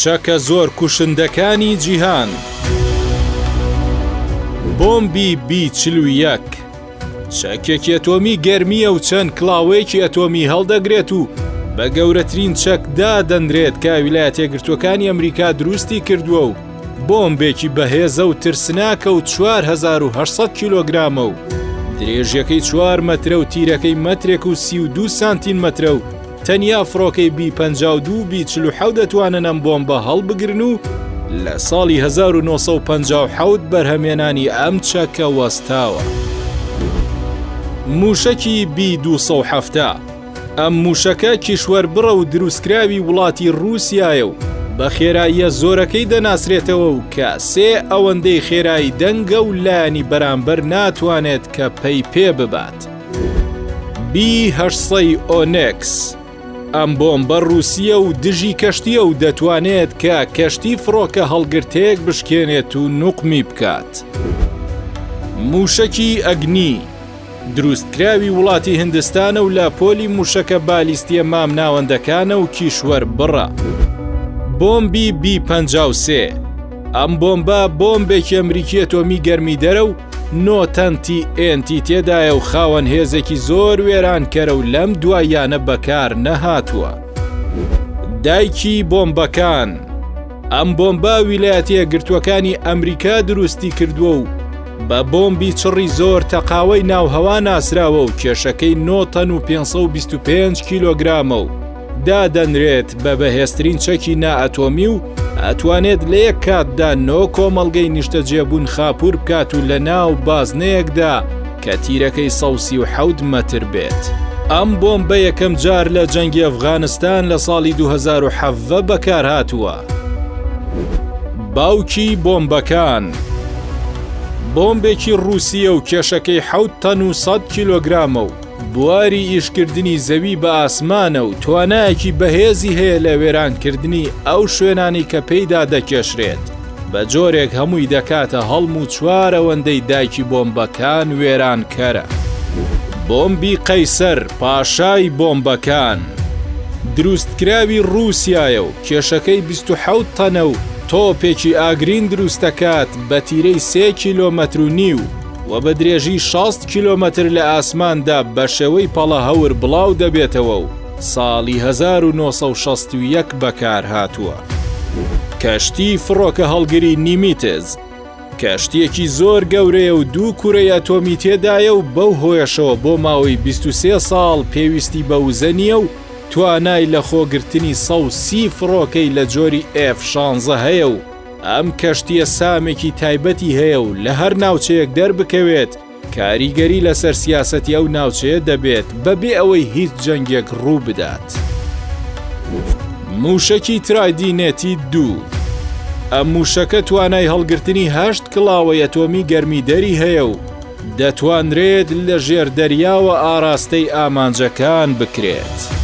چەکە زۆر کوشندەکانی جیهان. بۆمبی B41 چەکێکی ئەتۆمی گەرمیە و چەند کڵاوەیەکی ئەتۆمی هەڵدەگرێت و بە گەورەترین چەکدا دەنرێت کە ویلایەتە یەکگرتووەکانی ئەمریکا دروستی کردووە و بۆمبێکی بەهێزە و ترسناکە و 4800 کیلۆگرامە و درێژیەکەی 4 مەترە و تیرەکەی مەترێک و 32 سانتیمەترە و تەنیا فڕۆکەی B52 B47 دەتوانن ئەم بۆمبە هەڵبگرن و لە ساڵی 1957 بەرهەمێنانی ئەم چەکە وەستاوە. موشەکی B270 ئەم موشەکە کیشوەر بڕە و دروستکراوی وڵاتی رووسایە و بە خێراییە زۆرەکەی دەناسرێتەوە و کە 3 ئەوەندەی خێرایی دەنگە و لایانی بەرامبەر ناتوانێت کە پێی پێ ببات. B800 Onyx ئەم بۆمبە رووسیە و دژی کەشتیە و دەتوانێت کە کەشتی فڕۆکە هەڵگرتەیەک بشکێنێت و نوقمی بکات. موشەکی ئەگنی دروستکراوی وڵاتی هندستانە و لە پۆلی موشەکە بالیستیە مام ناوەندەکانە و کیشوەر بڕە. بۆمبی B53 ئەم بۆمبە بۆمبێکی ئەمریکی ئەتۆمی گەرمی دەرە و 9 تەنتی ئێنتی تێدایە و خاوەن هێزێکی زۆر وێرانکەرە و لەم دوایانە بەکار نەهاتووە. دایکی بۆمبەکان ئەم بۆمبە ویلایەتە یەکگرتووەکانی ئەمریکا دروستی کردووە و بە بۆمبی چڕی زۆر تەقاوەی ناوهەوا ناسراوە و کێشەکەی 9 تەن و 525 کیلۆگرامە و دادەنرێت بە بەهێزترین چەکی نائەتۆمی و ئەتوانێت لە یەک کاتدا 9 کۆمەڵگەی نیشتەجێبوون خاپور بکات و لە ناو بازنەیەکدا کە تیرەکەی 137 مەتر بێت. ئەم بۆمبە یەکەم جار لە جەنگی ئەفغانستان لە ساڵی 2007 بەکار هاتووە. باوکی بۆمبەکان بۆمبێکی رووسیە و کێشەکەی 7 تەن و 100 کیلۆگرامە و بواری ئیشکردنی زەوی بە ئاسمانە و توانایەکی بەهێزی هەیە لە وێرانکردنی ئەو شوێنانی کە پێیدا دەکێشرێت. بە جۆرێک هەمووی دەکاتە هەڵم و 4 ئەوەندەی دایکی بۆمبەکان وێرانکەرە. بۆمبی قەیسەر پاشای بۆمبەکان دروستکراوی رووسایە و کێشەکەی 27 تەنە و تۆپێکی ئاگرین دروستەکات بە تیرەی 3 کیلۆمەتر و نیو و بە درێژی 60 کیلۆمەتر لە ئاسماندا بە شێوەی پەڵە هەور بڵاو دەبێتەوە و ساڵی 1961 بەکار هاتووە. کەشتی فڕۆکە هەڵگری نیمیتز کەشتیەکی زۆر گەورەیە و 2 کوورەی ئەتۆمی تێدایە و بەو هۆیشەوە بۆ ماوەی 23 ساڵ پێویستی بە وزە نییە و توانای لە خۆگرتنی 130 فڕۆکەی لە جۆری F-16 هەیە و ئەم کەشتیە سامێکی تایبەتی هەیە و لە هەر ناوچەیەک دەربکەوێت کاریگەری لەسەر سیاسەتی ئەو ناوچەیە دەبێت بەبێ ئەوەی هیچ جەنگێک ڕوو بدات. موشەکی ترایدینێتی 2 ئەم موشەکە توانای هەڵگرتنی 8 کڵاوەی ئەتۆمی گەرمیدەری هەیە و دەتوانرێت لە ژێر دەریاوە ئاراستەی ئامانجەکان بکرێت.